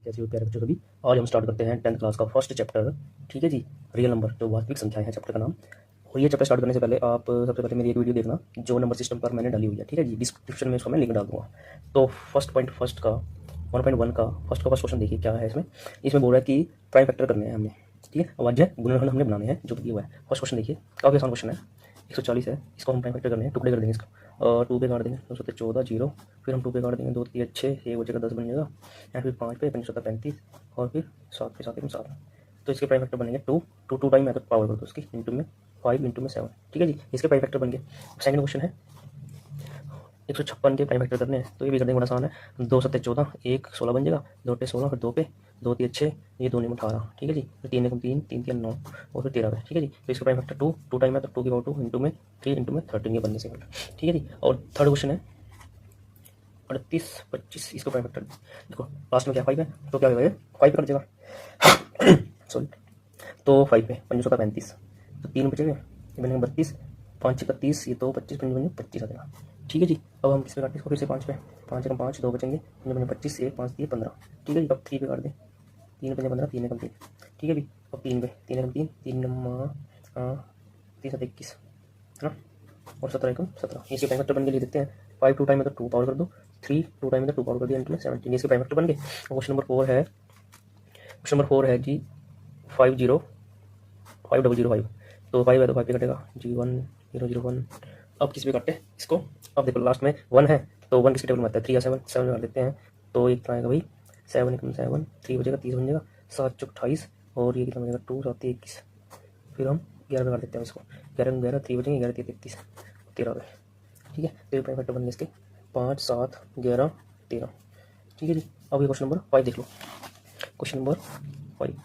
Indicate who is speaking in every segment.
Speaker 1: कैसे हो प्यारे बच्चों सभी। आज हम स्टार्ट करते हैं 10th क्लास का फर्स्ट चैप्टर। ठीक है जी, रियल नंबर जो वास्तविक संख्याएं है चैप्टर का नाम। और ये चैप्टर स्टार्ट करने से पहले आप सबसे पहले मेरी एक वीडियो देखना जो नंबर सिस्टम पर मैंने डाली हुई है। ठीक है जी, डिस्क्रिप्शन में इसको मैं लिंक डाल दूंगा। तो फर्स्ट पॉइंट फर्स्ट का 1.1 का फर्स्ट क्वेश्चन देखिए क्या है इसमें। इसमें बोल रहा है कि प्राइम फैक्टर करने हैं हमने। ठीक है, अवाज्य गुणनखंड हमने बनाने हैं जो दिया हुआ है। फर्स्ट क्वेश्चन देखिए, काफ़ी आसान क्वेश्चन है। 140 है, इसको हम प्राइम फैक्टर करने हैं, टुकड़े कर देंगे इसका। और 2 पे काट देंगे, 2 7 14 जीरो, फिर हम 2 पे काट देंगे, 2 3 6, 1 बचेगा 10 बन जाएगा। एंड फिर 5 पे 5 7 35 और फिर 7 पे 7 1 7। तो इसके प्राइम फैक्टर बनेंगे 2 2 2 टाइम है तो पावर कर दो इसकी इंटू में 5 इंटू में 7। ठीक है जी, इसके प्राइम फैक्टर बन गए। सेकंड क्वेश्चन है 156 के प्राइम फैक्टर करने हैं, तो ये भी करने बड़ा आसान है। 2 7 14, 1 16 बन जाएगा, 2 पे 16, फिर 2 पे 2 3 6, ये 2 9 18। ठीक है जी, फिर 3 1 3 3 3 9 और फिर 13 पे। ठीक है जी, तो इसका प्राइम फैक्टर 2 2 टाइम है तो 2 की पावर 2 इंटू में 3 इंटू में 13 ये बनने से। ठीक है जी, और थर्ड क्वेश्चन है 38 25, इसका प्राइम फैक्टर देखो लास्ट में क्या 5 है तो क्या होगा, 5 पे कट जाएगा सॉरी। तो 5 पे 5 7 35, तो 3 बचेंगे, ये बनेंगे 32, 5 31, ये तो 25 5 बनेंगे 25 आ जाएगा। ठीक है जी, अब हम किस पे काटें इसको, फिर से 5 पे 5 1 5 2 बचेंगे, 5 बने 25, 1 5 दिए 15। ठीक है जी, अब 3 पे काट दें, 3 5 15, 3 1 3। ठीक है जी, अब 3 पे 3 1 3 3 3 7 21 है ना, और 17 1 17। इसके प्राइम फैक्टर बन के लिए देखते हैं। 5 2 टाइम है तो 2 पावर कर दो, 3 2 टाइम है तो 2 पावर कर दिया इंटू में 17, इसके प्राइम फैक्टर बन गए। क्वेश्चन नंबर 4 है, क्वेश्चन नंबर 4 है जी 5 0 5 0 0 5। तो 5 है तो 5 पे कटेगा जी 1 0 0 1। अब किस पे काटते हैं इसको, अब देखो लास्ट में 1 है तो 1 किसके टेबल में आता है, 3 या 7 7 में काट देते हैं। तो ये कितना आएगा भाई 7 1 7, 3 बचेगा 30 बन जाएगा, 7 चौक 28 और ये कितना बनेगा 2 7 21। फिर हम 11 पे काट देते हैं इसको, 11 11 3 बचेंगे, 11 3 33 13 पे। ठीक है, तो ये प्राइम फैक्टर बन गए इसके 5 7 11 13। ठीक है जी, अब ये क्वेश्चन नंबर 5 देख लो। Question number 5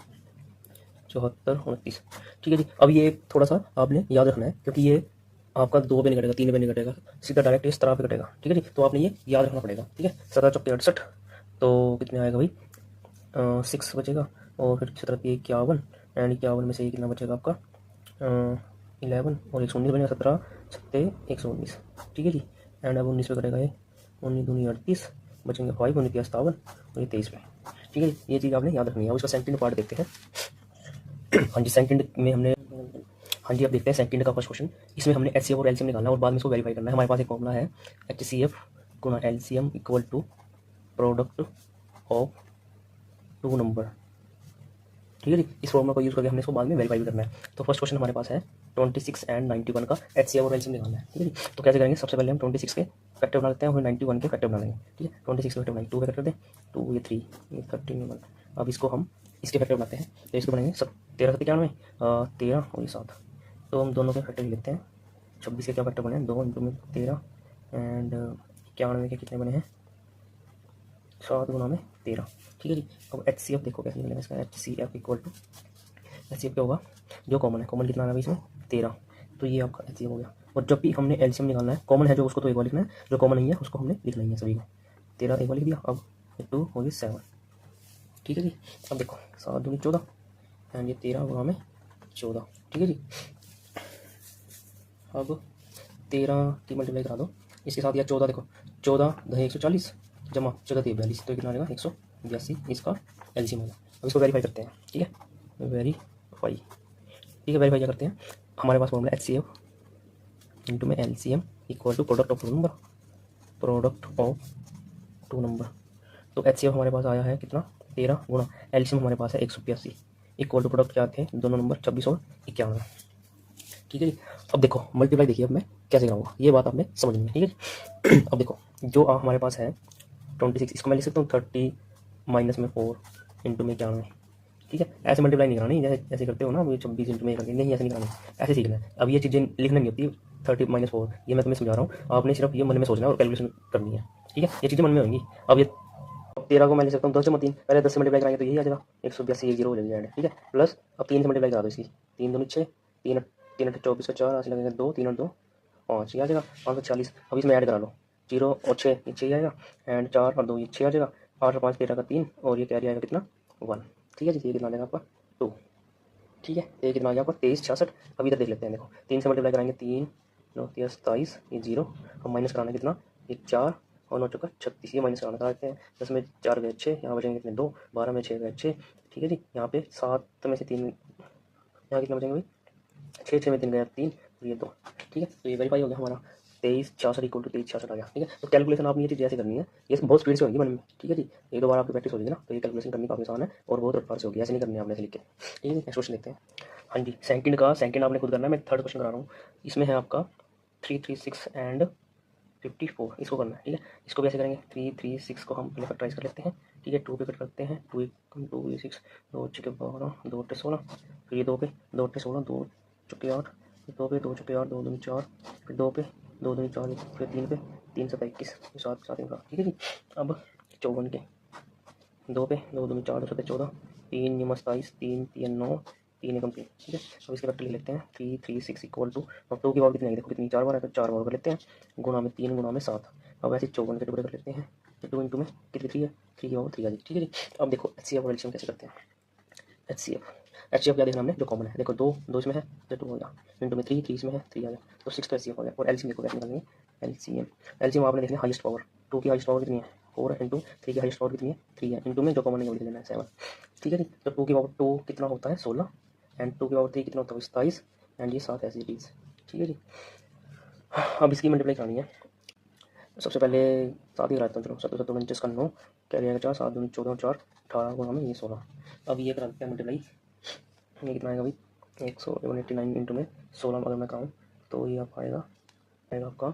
Speaker 1: 74 29। ठीक है जी, अब ये थोड़ा सा आपने याद रखना है क्योंकि ये आपका 2 पे नहीं कटेगा, 3 पे नहीं कटेगा, सीधा डायरेक्ट इस तरह पे कटेगा। ठीक है जी, तो आपने ये याद रखना पड़ेगा। ठीक है, 17 चौके 68, तो कितने आएगा भाई 6 बचेगा, और फिर 17 51, एंड 51 में से ये कितना बचेगा आपका 11 और 119 बनेगा, 17 छत्ते 119। ठीक है जी, एंड अब 19 पे कटेगा, ये 19 दूनी 38, बचेंगे 5 19 57 और ये 23 पे। ठीक है, ये चीज़ आपने याद रखनी है। अब इसका सेकंड पार्ट देखते हैं। हाँ जी, सेकंड में हमने, हाँ जी अब देखते हैं सेकंड का फर्स्ट क्वेश्चन। इसमें हमने एचसीएफ और एलसीएम निकालना है और बाद में इसको वेरीफाई करना है। हमारे पास एक फॉर्मूला है एचसीएफ गुणा LCM equal to product of 2 number. ठीक है जी, इस फॉर्मूला को यूज़ करके हमने इसको बाद में वेरीफाई भी करना है। तो फर्स्ट क्वेश्चन हमारे पास है 26 एंड 91 का एचसीएफ और एलसीएम निकालना है। ठीक है जी, तो कैसे करेंगे, सबसे पहले हम 26 के फैक्टर बना लेते हैं और 91 के फैक्टर बना लेंगे। ठीक है, 26 के फैक्टर बनाएंगे, 2 के फैक्टर दें, 2 ये 3 ये 13 1। अब इसको हम इसके फैक्टर बनाते हैं, तो इसको बनाएंगे 13 7 91 13 और ये 7। तो हम दोनों के फैक्टर ही लेते हैं। 26 के क्या फैक्टर बने हैं 2 इंटू में 13 एंड 91 के कितने बने हैं 7 गुना में 13। ठीक है जी, अब एच सी एफ देखो कैसे निकलेगा इसका, H C F equal to H C F क्या होगा, जो कॉमन है, कॉमन कितना आना है इसमें 13, तो ये आपका एच सी एफ हो गया। और जब भी हमने एलसीएम निकालना है, कॉमन है जो उसको तो एक बार लिखना है, जो कॉमन नहीं है उसको हमने लिख लेंगे सभी को। 13 एक बार लिख दिया, अब 2 हो गई 7। ठीक है जी, अब देखो 7 दूनी 14 एंड ये 13 गुना में 14। ठीक है जी, अब 13 की मल्टीप्लाई करा दो इसके साथ, या 14 देखो 14 दही 140 जमा 14 3 42, तो कितना आ जाएगा 182, इसका एलसीएम होगा। अब इसको वेरीफाई करते हैं। ठीक है, वेरीफाई। ठीक है, वेरीफाई क्या करते हैं, हमारे पास formula H C F into में L C M equal to product of 2 number, product of 2 number. तो एच सी एफ हमारे पास आया है कितना 13 गुणा एलसीएम हमारे पास है 182 इक्वल टू प्रोडक्ट क्या थे दोनों नंबर 26 और 91। ठीक है जी, अब देखो मल्टीप्लाई देखिए अब मैं कैसे कराऊंगा, ये बात आपने समझनी है। ठीक है जी, अब देखो जो हमारे पास है 26, इसको मैं लिख सकता हूँ 30 माइनस में 4 इंटू में 91। ठीक है, ऐसे मल्टीप्लाई नहीं करानी जैसे ऐसे करते हो ना, 26 इंटू में करके नहीं, ऐसे नहीं करानी, ऐसे सीखना है। अब ये चीज़ें लिखना नहीं होती 30 माइनस 4, ये मैं तुम्हें समझा रहा हूँ, आपने सिर्फ ये मन में सोचना है और कैलकुलेशन करनी है। ठीक है, ये चीज़ें मन में होंगी। अब ये 13 को मैं लिख सकता हूँ 10 जमा 3, पहले 10 से मल्टीप्लाई कराएंगे तो यही आ जाएगा 182 0 हो जाएगा। ठीक है, प्लस अब 3 से मल्टीप्लाई करा दो इसकी, 3 दूनी 6 3 3 8 24 का 4 ऐसे लगेगा 2 3 और 2 5, ये आ जाएगा 540। अब इसमें ऐड करा लो 0 और 6, ये 6 आएगा एंड 4 और 2 ये 6 आ जाएगा, 8 और 5 13 का 3 और ये कैरी आएगा कितना 1। ठीक है जी, ये कितना आ जाएगा आपका 2। ठीक है, ये कितना आ गया आपका 23 66। अब इधर देख लेते हैं, देखो 3 से मल्टीप्लाई कराएंगे 3 9 27, ये 0, अब माइनस कराना कितना ये 4 और 9 चौका 36, ये माइनस कराना था। 10 में 4 गए 6, यहाँ बचेंगे कितने 2, 12 में 6 गए 6, ठीक है जी। यहाँ पे 7 में से 3, यहाँ कितने बचेंगे भाई 6 में 3 गया 3, और ये 2, ठीक है। तो ये वेरीफाई हो गया हमारा 2366 इक्वल टू 2366 आ गया, ठीक है। तो कैलकुलेशन आपने ये चीज़ ऐसे करनी है, ये बहुत स्पीड से होगी मन में, ठीक है जी। एक दो बार आपकी प्रैक्टिस हो जाएगी ना, तो ये कैलकुलेशन करनी काफ़ी आसान है और बहुत रफ्तार से होगी, ऐसे नहीं करनी है आपने ऐसे लिख के, ठीक है। नेक्स्ट क्वेश्चन देखते हैं। हाँ जी, सेकंड आपने खुद करना है, मैं थर्ड क्वेश्चन करा रहा हूँ। इसमें है आपका 336 एंड 54, इसको करना है, ठीक है। इसको भी ऐसे करेंगे, 336 को हम पहले फैक्टराइज कर लेते हैं, ठीक है। 2 पे कट करते हैं, 2 2 6, 2 6 12, 2 8 16, फिर ये 2 पे 2 8 16, 2 चुके 8, 2 पे 2 चुके 8, 2 2 4, फिर 2 पे 2 2 4, फिर 3 पे 3 7 21, 7 7 इनका, ठीक है जी। अब 54 के 2 पे 2 2 4, 2 7 14, 3 27, 3 3 9, 3 एकम 3, ठीक है। अब इसके फैक्टर लिख लेते हैं 336 इक्वल टू, अब 2 की पावर कितनी है देखो कितनी 4 बार है, तो 4 बार कर लेते हैं, गुणा में 3 गुणा में 7। अब ऐसे 54 के टुकड़े कर लेते हैं, तो 2 इंटू में कितनी 3 है, 3 की पावर 3 आ जाएगी, ठीक है जी। अब देखो HCF और LCM कैसे करते हैं। HCF क्या देखना हमने जो कॉमन है, देखो 2 इसमें है तो 2 हो गया, इंटू में 3 इसमें है 3 आ गया, तो 6 तो HCF हो गया। और LCM देखो कैसे निकालेंगे, LCM आपने देखना हाईएस्ट पावर, 2 की हाईएस्ट पावर कितनी है 4 है, इंटू 3 की हाईएस्ट पावर कितनी है 3 है, इंटू में जो कॉमन है वो लिख लेना है 7, ठीक है जी। तो 2 की पावर 2 कितना होता है 16, एंड 2 की पावर 3 कितना होता है 27, एंड ये 7 ऐसी चीज़, ठीक है जी। अब इसकी मल्टीप्लाई करानी है, सबसे पहले 7 ही कराता हूँ, चलो 7 7 29 का 9, क्या रहेगा 4 7 2 14 4 18 गुणा में ये 16। अब ये कराते हैं मल्टीप्लाई, ये कितना आएगा भाई 189 इंटू में 16 अगर मैं कहूँ तो ये आप आएगा आपका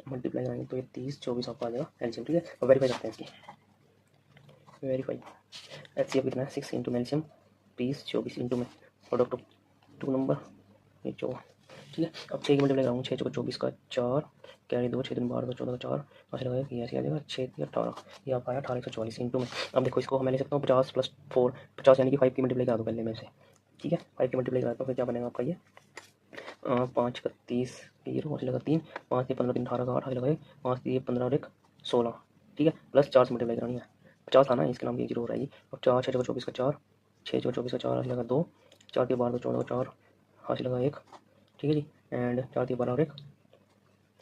Speaker 1: मल्टीप्लाई कराएंगे तो ये 30 24 आपका आ जाएगा एलसीएम, ठीक है। और वेरीफाई करते हैं इसकी, वेरीफाई HCF कितना है 6 इंटू एलसीएम 30 24 इंटू में प्रोडक्ट ऑफ 2 नंबर ये 4, ठीक है। अब 6 की मल्टीप्लाई कराऊंगा, 6 चौका 24 का 4, कैरी 2 6 दिन 12 का 14 का 4, ऐसे लगाएगा ये ऐसे आ जाएगा 6 18, ये आप आया 1844 इंटू में। अब देखो इसको मैं ले सकता हूँ 50 + 4, 50 यानी कि 5 की मल्टीप्लाई करा दो पहले में से, ठीक है। 5 की मल्टीप्लाई कराता हूँ फिर क्या बनेगा आपका ये 5 का 30, ये रोज लगा 3, 5 15 3 18 का 8 लगाए 5 3 15 और 1 16, ठीक है। प्लस 4 से मल्टीप्लाई करानी है, 50 आना है इसके नाम की 0 हो रहा है। अब 4 6 24 का 4, 6 24 का 4 लगा 2, 4 के 12 14 का 4 हाथ लगा 1, ठीक है जी। एंड 4 के 12 और 1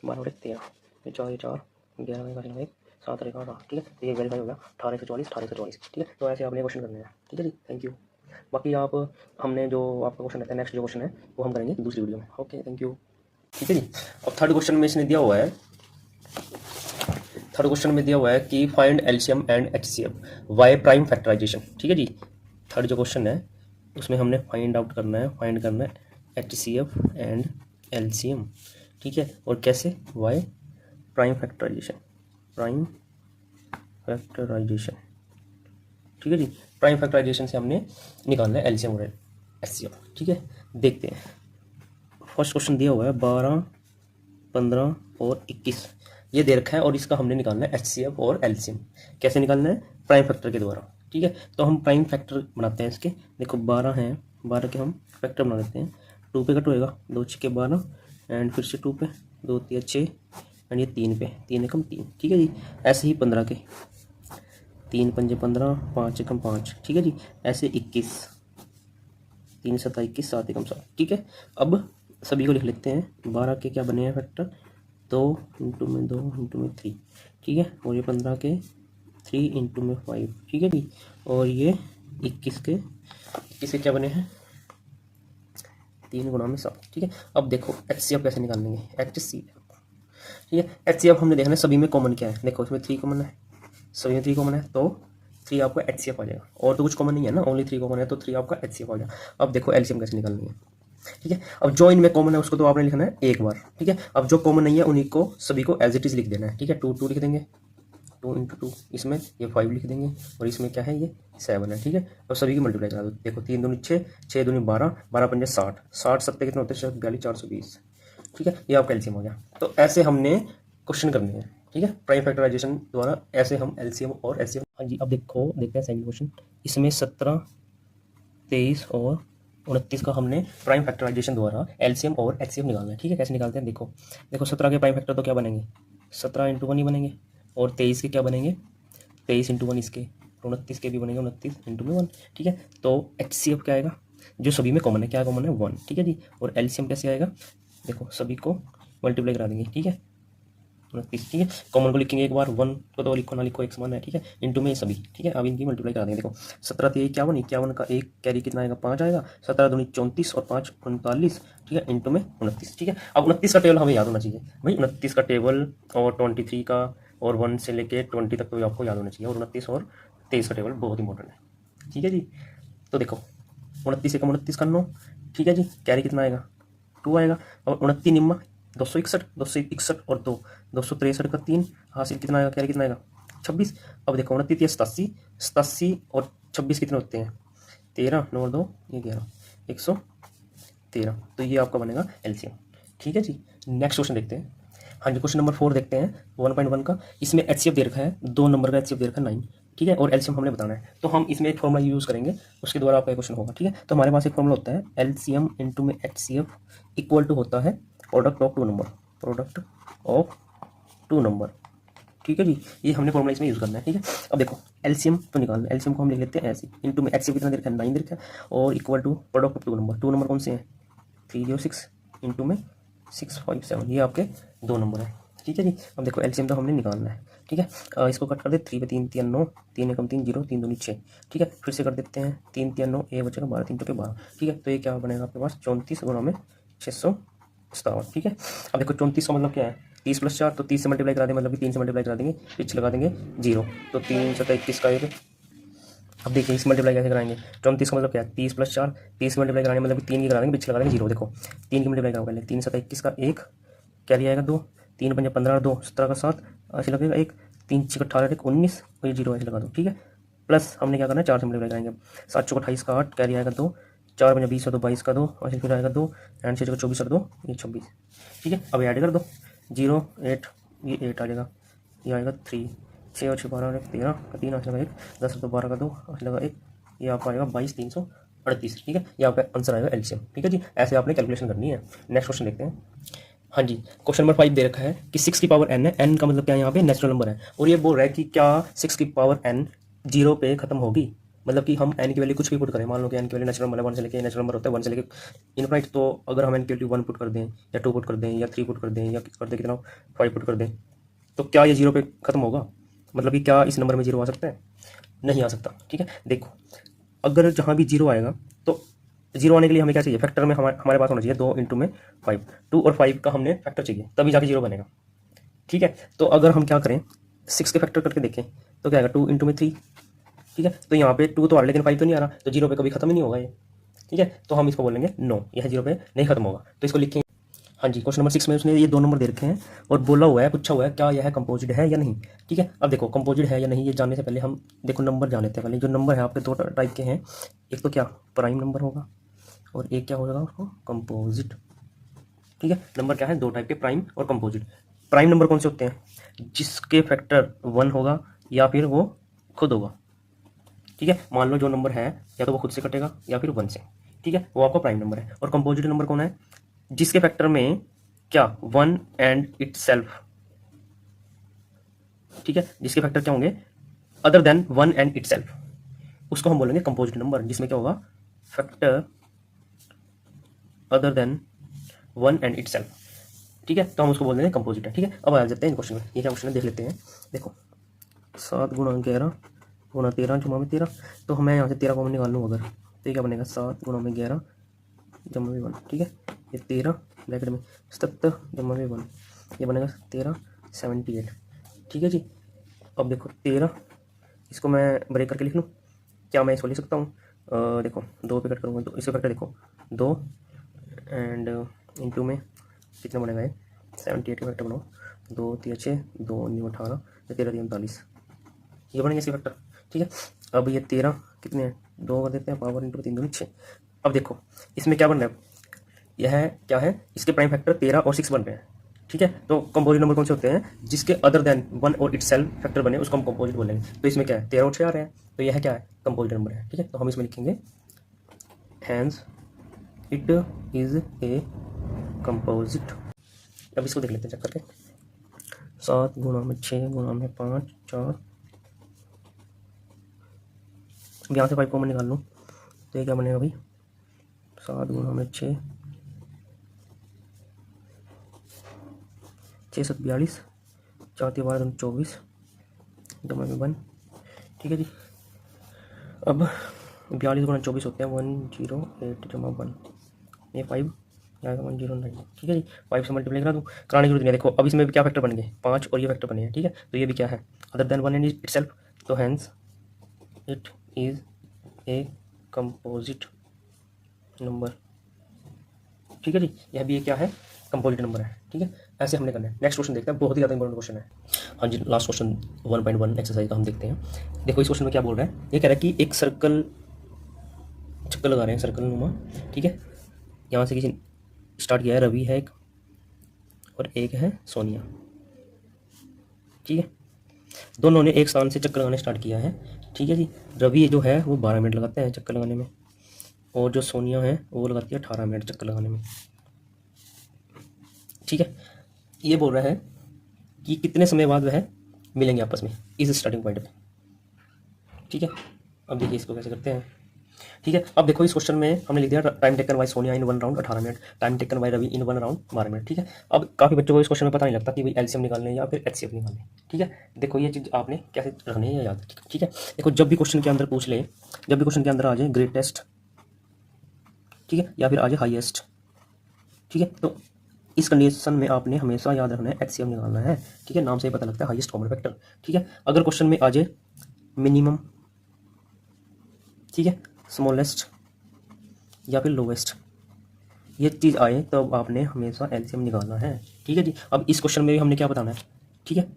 Speaker 1: 13, ये 4 ये 4 11 का लगा 1 7 और 1 8, ठीक है। तो ये वेरीफाई हो गया 1844, ठीक है। तो ऐसे आपने क्वेश्चन करने हैं, ठीक है जी। Thank you. बाकी आप हमने जो आपका क्वेश्चन रहता है नेक्स्ट जो क्वेश्चन है वो हम करेंगे दूसरी वीडियो में, ओके थैंक यू, ठीक है जी। अब थर्ड क्वेश्चन में इसने दिया हुआ है, थर्ड क्वेश्चन में दिया हुआ है कि find LCM and HCF by prime factorization, ठीक है जी। थर्ड जो क्वेश्चन है उसमें हमने फाइंड करना है एचसीएफ एंड एलसीएम, ठीक है। और कैसे वाई प्राइम फैक्टराइजेशन, ठीक है जी। प्राइम फैक्टराइजेशन से हमने निकालना है एलसीएम और एचसीएफ, ठीक है। देखते हैं फर्स्ट क्वेश्चन दिया हुआ है 12 15 और 21 ये दे रखा है और इसका हमने निकालना है एचसीएफ और एलसीएम। कैसे निकालना है प्राइम फैक्टर के द्वारा, ठीक है। तो हम प्राइम फैक्टर बनाते हैं इसके, देखो 12 हैं 12 के हम फैक्टर बना देते हैं, 2 पे कट होएगा 2 6 12 एंड फिर से 2 पे 2 3 6 एंड ये 3 पे 3 एकम 3, ठीक है जी। ऐसे ही 15 के 3 पंजे 15 5 एकम 5, ठीक है जी। ऐसे 21 3 7 21 7 एकम 7, ठीक है। अब सभी को लिख लेते हैं, 12 के क्या बने हैं फैक्टर 2 इंटू में 2 इंटू में 3, ठीक है। और ये 15 के 3 इंटू में 5, ठीक है जी। और ये 21 के क्या बने हैं 3 गुणा में 7, ठीक है। अब देखो HCF कैसे निकालेंगे, HCF, ठीक है। HCF हमने देखना है सभी में कॉमन क्या है, देखो इसमें 3 कॉमन है, सभी में 3 कॉमन है तो 3 आपका HCF आ जाएगा, और तो कुछ कॉमन नहीं है ना, ओनली 3 कॉमन है तो 3 आपका HCF आ जाएगा। अब देखो LCM कैसे निकालनी है, ठीक है। अब जो इनमें कॉमन है उसको तो आपने लिखना है एक बार, ठीक है। अब जो कॉमन नहीं है उन्हीं को सभी को एज इट इज लिख देना है, ठीक है। 2 2 लिख देंगे, 2 इंटू 2 इसमें ये 5 लिख देंगे और इसमें क्या है ये 7 है, ठीक है। अब सभी की मल्टीप्लाई करा दो, देखो 3 दूनी 6 6 दूनी 12 12 पंजे 60 60 सत्ते कितने होते हैं 42 420, ठीक है। ये आपका एलसीएम हो गया। तो ऐसे हमने क्वेश्चन करने हैं, ठीक है, प्राइम फैक्टराइजेशन द्वारा ऐसे हम एलसीएम और एलसीएम। हाँ जी, अब देखो देखते हैं सेकंड क्वेश्चन, इसमें 17 23 और 29 का हमने प्राइम फैक्टराइजेशन द्वारा एलसीएम और एचसीएफ निकालना है, ठीक है। कैसे निकालते हैं देखो 17 के प्राइम फैक्टर तो क्या बनेंगे 17 इंटू 1 ही बनेंगे, और 23 के क्या बनेंगे 23 इंटू 1 इसके, 29 के भी बनेंगे 29 इंटू में 1, ठीक है। तो एचसीएफ क्या आएगा जो सभी में कॉमन है, क्या कॉमन है 1, ठीक है जी। और एलसीएम कैसे आएगा, देखो सभी को मल्टीप्लाई करा देंगे, ठीक है। 29, ठीक है। कॉमन को लिखेंगे एक बार, 1 को तो लिखो ना लिखो एक समान है, ठीक है। इंटू में सभी, ठीक है। अब इनकी मल्टीप्लाई करा देंगे। देखो 17 3 51, 51 का एक कैरी कितना आएगा, 5 आएगा। 17 दूनी 34 और 5 39, ठीक है, इंटू में 29, ठीक है। अब 29 का टेबल हमें याद होना चाहिए भाई, 29 का टेबल और 23 का और 1 से लेके 20 तक तो आपको याद होना चाहिए। और 29 और 23 का टेबल बहुत इंपॉर्टेंट है, ठीक है जी। तो देखो 29 एकम 29 का 9, ठीक है जी। कैरी कितना आएगा, 2 आएगा। और 29 निम्मा 261, 261 और 2 263 का 3 हासिल कितना आएगा, कैरी कितना आएगा 26। अब देखो 29 या 87, 87 और 26 कितने होते हैं 13, 9 और 2 ये 11, 113। तो ये आपका बनेगा एलसीएम, ठीक है जी। नेक्स्ट क्वेश्चन देखते हैं। हाँ जी, क्वेश्चन नंबर 4 देखते हैं 1.1 का। इसमें एचसीएफ दे रखा है, 2 नंबर का एचसीएफ दे रखा है 9, ठीक है। और एलसीएम हमने बताना है, तो हम इसमें एक फॉर्मूला यूज़ करेंगे, उसके द्वारा आपका क्वेश्चन होगा, ठीक है। तो हमारे पास एक फॉर्मूला होता है एलसीएम इंटू में एचसीएफ इक्वल टू होता है product of 2 number, product of 2 number, ठीक है जी। ये हमने फॉर्मूला इसमें यूज़ करना है, ठीक है। अब देखो एलसीएम तो निकालना है, एलसीएम को हम लिख लेते हैं ऐसे, इंटू में एचसीएफ कितना दे रखा है 9 दे रखा है, और equal to product of 2 number. 2 number कौन से हैं 306 इंटू में 657, ये आपके 2 नंबर हैं, ठीक है जी। अब देखो एलसीएम तो हमने निकालना है, ठीक है। इसको कट कर दे, 3 पे 3 3 9, 3 एकम 3 0, 3 दूनी 6, ठीक है। फिर से कर देते हैं 3 3 9, ए बचेगा 12, 3 चौके 12, ठीक है। तो ये क्या बनेगा आपके पास 34 गुणा में 657, ठीक है। अब देखो 34 का मतलब क्या है 30 + 4, तो 30 से मल्टीप्लाई करा देंगे, मतलब कि 3 से मल्टीप्लाई करा देंगे, पीछे लगा देंगे 0, तो 3 × 21 का एक। अब देखिए इस मल्टीप्लाई कैसे कराएंगे, 34 का मतलब क्या है 30 + 4, 30 मल्टीप्लाई कराने मतलब 3 की करा देंगे, पीछे लगा देंगे 0। देखो 3 की मल्टीप्लाई करो पहले, 3 × 21 का 1, कैरी आएगा 2, 3 × 5 = 15, 2 17 का 7, ऐसे लगेगा 1, 3 × 6 = 18, 1 19 और ये 0 ऐसे लगा दो, ठीक है। प्लस हमने क्या करना है 4 से मल्टीप्लाई कराएंगे, 7 × 4 = 28 का 8, कैरी आएगा 2, 4 × 5 = 20 और 2 22 का 2, ऐसे फिर आएगा 2 एंड 6 × 24 और 2 ये 26, ठीक है। अब ऐड कर दो 0 8, ये 8 आ जाएगा, ये आएगा 3, 6 और 6 12 13 का 3 ऐसे लगा 1, 10 और 2 12 का 2 ऐसे लगा 1, ये आपका आएगा 22,338, ठीक है। ये आपका आंसर आएगा एलसीएम, ठीक है जी। ऐसे आपने कैलकुलेशन करनी है। नेक्स्ट क्वेश्चन देखते हैं। हाँ जी, क्वेश्चन नंबर 5 दे रखा है कि 6 की पावर n है, n का मतलब क्या है यहाँ पे नेचुरल नंबर है, और ये बोल रहा है कि क्या 6 की पावर n 0 पे खत्म होगी, मतलब कि हम n की वैल्यू कुछ भी पुट करें, मान लो कि n की वैल्यू नेचुरल नंबर है 1 से लेके नेचुरल नंबर होता है 1 से लेके इनफाइनाइट, तो अगर हम n की वैल्यू 1 पुट कर दें या 2 पुट कर दें या 3 पुट कर दें या कर दें कितना 5 पुट कर दें, तो क्या ये 0 पे खत्म होगा, मतलब कि क्या इस नंबर में 0 आ सकता है, नहीं आ सकता, ठीक है। देखो अगर जहाँ भी 0 आएगा तो 0 आने के लिए हमें क्या चाहिए, फैक्टर में हमारे पास होना चाहिए 2 × में 5, 2 और 5 का हमने फैक्टर चाहिए तभी जाके 0 बनेगा, ठीक है। तो अगर हम क्या करें 6 के फैक्टर करके देखें तो क्या आएगा 2 × में 3, ठीक है। तो यहाँ पे 2 तो आ रहा लेकिन 5 तो नहीं आ रहा, तो 0 पे कभी खत्म ही नहीं होगा ये, ठीक है। तो हम इसको बोलेंगे नो, यह 0 पे नहीं खत्म होगा, तो इसको लिखेंगे। हाँ जी, क्वेश्चन नंबर 6 में उसने ये 2 नंबर दे रखे हैं और बोला हुआ है, पूछा हुआ है क्या यह कंपोजिट है या नहीं, ठीक है। अब देखो कंपोजिट है या नहीं ये जानने से पहले हम देखो नंबर जान लेते हैं। पहले जो नंबर है आपके 2 टाइप के हैं, एक तो क्या प्राइम नंबर होगा और एक क्या होगा उसको कंपोजिट, ठीक है। नंबर क्या है 2 टाइप के, प्राइम और कंपोजिट। प्राइम नंबर कौन से होते हैं, जिसके फैक्टर 1 होगा या फिर वो खुद होगा, ठीक है। मान लो जो नंबर है या तो वो खुद से कटेगा या फिर 1 से, ठीक है, वो आपका प्राइम नंबर है। और कंपोजिट नंबर कौन है, जिसके फैक्टर में क्या 1 एंड इटसेल्फ, ठीक है, जिसके फैक्टर क्या होंगे अदर देन 1 एंड इटसेल्फ, उसको हम बोलेंगे कंपोजिट नंबर, जिसमें क्या होगा factor other than 1 and itself, ठीक है। तो हम उसको बोल देंगे कंपोजिट है, ठीक है। अब आ जाते हैं इन क्वेश्चन में, ये क्या क्वेश्चन है देख लेते हैं। देखो 7 × 11 × 13 जमा में 13, तो हमें यहाँ से 13 कॉमन निकाल लूँ अगर, तो ये क्या बनेगा 7 × 11 जमा में 1, ठीक है। ये 13 ब्रैकेट में 77 जमा में 1, ये बनेगा 13 78, ठीक है जी। अब देखो 13, इसको मैं ब्रेक करके लिख लूँ, क्या मैं इसको लिख सकता हूँ, देखो 2 पे कट करूँगा तो इसका फैक्टर देखो 2 एंड इंटू में कितना बनेगा ये 78 का फैक्टर बनाओ, 2 3 6 2 9 18 13 3 39, ये बनेंगे इसके फैक्टर, ठीक है। अब ये 13 कितने हैं 2 कर देते हैं, पावर इंटू 3 2 6। अब देखो इसमें क्या बन रहा है, यह क्या है इसके प्राइम फैक्टर 13 और 6 बन रहे हैं, ठीक है। तो कंपोजिट नंबर कौन से होते हैं, जिसके अदर देन 1 और इटसेल्फ फैक्टर बने उसको हम कंपोजिट बोलेंगे। तो इसमें क्या है 13 और 6 आ रहे हैं, तो यह क्या है कंपोजिट नंबर है, ठीक है। तो हम इसमें लिखेंगे hence it is a composite. अब इसको देख लेते हैं चेक करके, 7 × 6 × 5 4, अब यहाँ से 5 कॉमन निकाल लूँ तो ये क्या बनेगा भाई 7 × 6 6 7 42 4×3 = 24, जमा में 1, ठीक है जी। अब 42×24 होते हैं 108 जमा 1, ये 5 यहाँ 109, ठीक है जी। 5 से मल्टीप्लाई करा दूँ, कराने की जरूरत नहीं है। देखो अब इसमें भी क्या फैक्टर बन गए, 5 और ये फैक्टर बने हैं, ठीक है। तो ये भी क्या है, अदर देन 1 एंड इटसेल्फ, तो hence it is a composite number, ठीक है जी। यह भी क्या है, कंपोजिट नंबर है, ठीक है। ऐसे हमने करना है। नेक्स्ट क्वेश्चन देखते हैं, बहुत ही ज़्यादा इंपॉर्टेंट क्वेश्चन है। हाँ जी, लास्ट क्वेश्चन 1.1 एक्सरसाइज का हम देखते हैं। देखो इस क्वेश्चन में क्या बोल रहा है, ये कह रहा है कि एक सर्कल, चक्कर लगा रहे हैं सर्कल नुमा, ठीक है। यहाँ से किसी स्टार्ट किया है, रवि है एक और एक है सोनिया, ठीक है। दोनों ने एक स्थान से चक्कर लगाने स्टार्ट किया है, ठीक है जी। रवि जो है वो 12 मिनट लगाते हैं चक्कर लगाने में, और जो सोनिया है वो लगाती है 18 मिनट चक्कर लगाने में, ठीक है। ये बोल रहा है कि कितने समय बाद वह मिलेंगे आपस में इस स्टार्टिंग पॉइंट पे, ठीक है। अब देखिए इसको कैसे करते हैं, ठीक है। अब देखो इस क्वेश्चन में हमने लिख दिया time taken by Sonia in 1 round 18 minute, time taken by Ravi in 1 round 12 minute, ठीक है। अब काफ़ी बच्चों को इस क्वेश्चन में पता नहीं लगता कि भाई एलसीएम निकालने या फिर एचसीएफ निकालने, ठीक है। देखो ये चीज़ आपने कैसे रखनी है याद, ठीक है। देखो जब भी क्वेश्चन के अंदर पूछ ले, जब भी क्वेश्चन के अंदर आ जाए ग्रेटेस्ट, ठीक है, या फिर आ जाए हाईएस्ट, ठीक है, तो इस कंडीशन में आपने हमेशा याद रखना है एचसीएफ निकालना है, ठीक है। नाम से ही पता लगता है हाईएस्ट कॉमन फैक्टर, ठीक है। अगर क्वेश्चन में आ जाए मिनिमम, ठीक है, स्मॉलेस्ट या फिर लोवेस्ट, ये चीज़ आए तो आपने हमेशा एलसीएम निकालना है, ठीक है जी। अब इस क्वेश्चन में भी हमने क्या बताना है, ठीक है,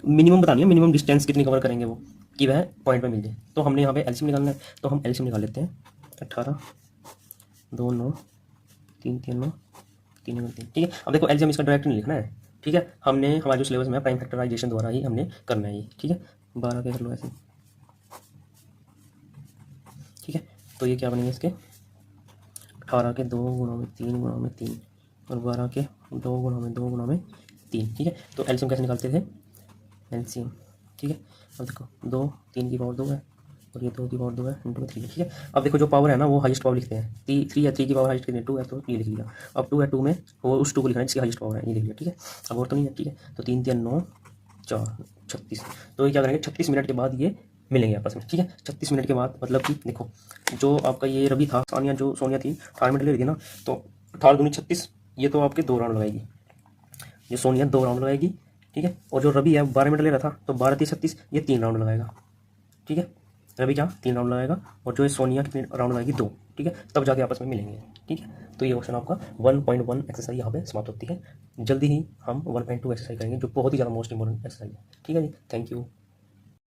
Speaker 1: मिनिमम बतानी है, मिनिमम डिस्टेंस कितनी कवर करेंगे वो, कि वह पॉइंट पे मिल जाए। तो हमने यहाँ पे एलसीएम निकालना है, तो हम एलसीएम निकाल लेते हैं। 18 2 9 3 3 9 3 3, ठीक है। अब देखो एलसीएम इसका डायरेक्ट नहीं लिखना है, ठीक है। हमने हमारे जो सिलेबस में प्राइम फैक्टराइजेशन द्वारा ही हमने करना है ये, ठीक है। 12 के कर लो ऐसे, ठीक है। तो ये क्या बनेंगे इसके, 18 के 2 गुणा में 3 गुणा में 3 और 12 के 2 गुणा में 2 गुणा में 3, ठीक है। तो एलसीएम कैसे निकालते थे, एलसीएम, ठीक है। अब देखो 2 3 की पावर 2 है और ये 2 की पावर 2 है इंटू 3 है, ठीक है। अब देखो जो पावर है ना वो हाईएस्ट पावर लिखते हैं, 3 है, 3 की पावर हाईएस्ट कितनी है 2 है, तो ये लिख लिया। अब 2 है, 2 में वो उस 2 को लिखना है जिसकी हाईएस्ट पावर है, ये लिख लिया, ठीक है। अब और तो नहीं है, ठीक है। तो 3 3 9 4 36, तो ये क्या करेंगे 36 मिनट के बाद ये मिलेंगे आपस में, ठीक है। 36 मिनट के बाद मतलब कि देखो जो आपका ये रवि था, सोनिया जो सोनिया थी 18 मिनट ले रही थी ना, तो 18 दूनी 36, ये तो आपके 2 राउंड लगाएगी, ये सोनिया 2 राउंड लगाएगी, ठीक है। और जो रवि है 12 मिनट ले रहा था, तो 12 3 36, ये 3 राउंड लगाएगा, ठीक है। रवि क्या 3 राउंड लगाएगा और जो ये सोनिया कितने राउंड लगाएगी 2, ठीक है। तब जाके आपस में मिलेंगे, ठीक है। तो ये क्वेश्चन आपका 1.1 एक्सरसाइज यहाँ पे समाप्त होती है। जल्दी ही हम 1.2 एक्सरसाइज करेंगे जो बहुत ही ज़्यादा मोस्ट इंपॉर्टेंट एक्सरसाइज है, ठीक है जी। Thank you.